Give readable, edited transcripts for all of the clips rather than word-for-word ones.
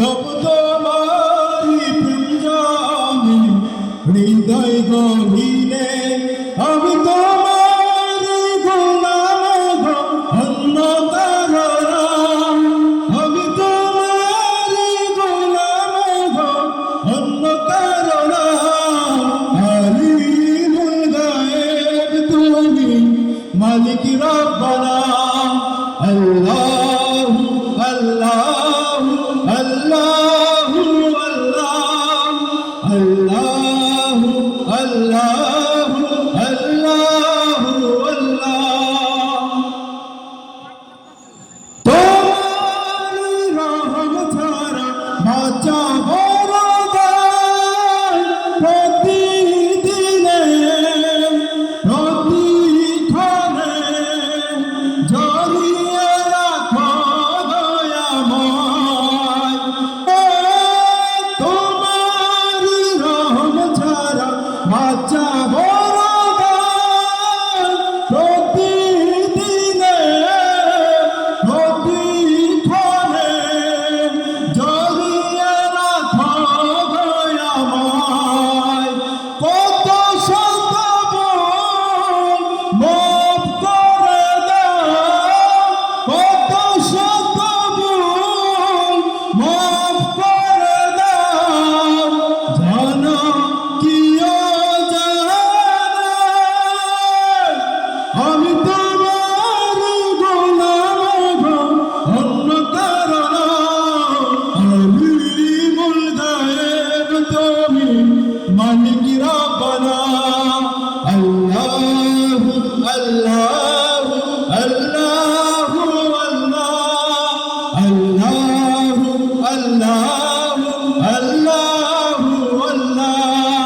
তবু তোমারি প্রেম জানি হৃদয় গহীনে। আমি তোমারি গোলাম গো, অন্য কারো না। আমি তোমারি গোলাম গো, অন্য কারো না। আলিমুল গায়েব তুমি, মালিক রব্বানা। আল্লাহু আল্লাহু আল্লাহু আল্লাহ, আল্লাহু আল্লাহু আল্লাহু আল্লাহ। তোমার রহম ছাড়া বাঁচা বড় দায়। প্রতিদিনে প্রতিক্ষণে জড়িয়ে রাখো দয়াময়। তোমার রহম ছাড়া বাঁচা বড় দায়। প্রতিদিনে প্রতিক্ষণে জড়িয়ে রাখো দয়াময়। কত শত ভুল মাফ করে দাও, কত শত ভুল মাফ করে দাও। জানো কিও জানে আমি তোমার গোলাম গো, অন্য কারো না। আলিমুল গায়েব তুমি, মালিক রব্বানা। আল্লাহু আল্লাহু আল্লাহু আল্লাহ, আল্লাহু আল্লাহু আল্লাহু আল্লাহ।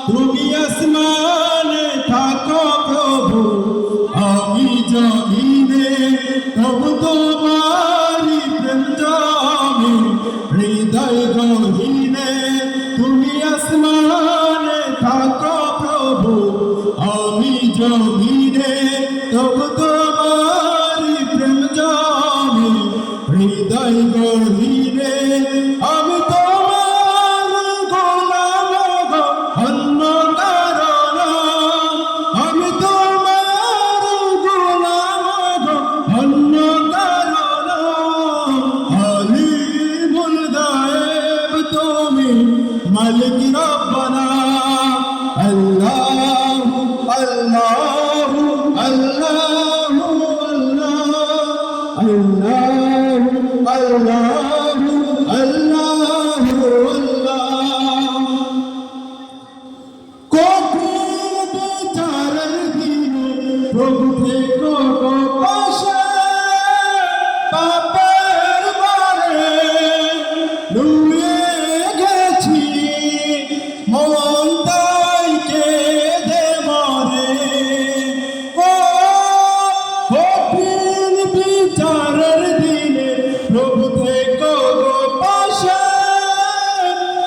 তুমি আসমানে থাকো প্রভু, আমি জমিনে। তবু তোমারি প্রেম জানি হৃদয় গহীনে। তুমি আসমানে থাকো প্রভু, আমি জমিনে। তবু তোমারি প্রেম জানি হৃদয় গহীনে। আমি তোমার গোলাম গো, অন্য কারো না। আমি তোমার গোলাম গো, অন্য কারো না। আলিমুল গায়েব তুমি, মালিক রব্বানা। আল্লাহু আল্লাহু আল্লাহু আল্লাহ, আল্লাহু আল্লাহু আল্লাহ। কঠিন বিচারের দিনে প্রভু থেকো গো পাশে। পাপের ভারে নুয়ে গেছি, মন তাই কেঁদে মরে। কঠিন বিচারের দিনে প্রভু থেকো গো পাশে।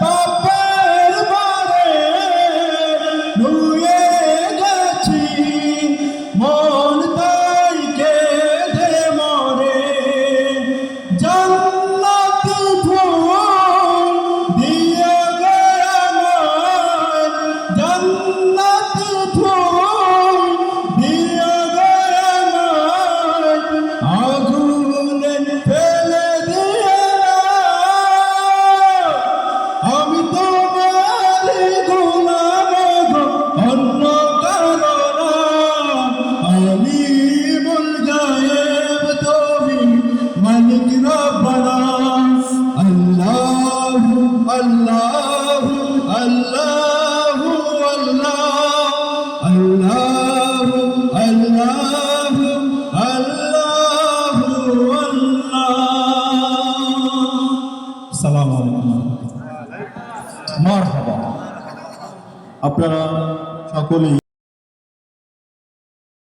পাপের ভারে নুয়ে গেছি, মন তাই কেঁদে মরে। জান্নাতি ফুল দিয়ে গে আমায়, জান্নাতি ফুল দিয়ে গে আমায়। আগুনে ফেলে দিয়ে না, আমি তোমারি গোলাম গো, অন্য কারো না। আলিমুল গায়েব তুমি, মালিক রব্বানা। আল্লাহু আল্লাহু আল্লাহু আল্লাহ, আল্লাহু আল্লাহু আল্লাহ। আসসালামু আলাইকুম। মারহাবা। আপনারা সকলেই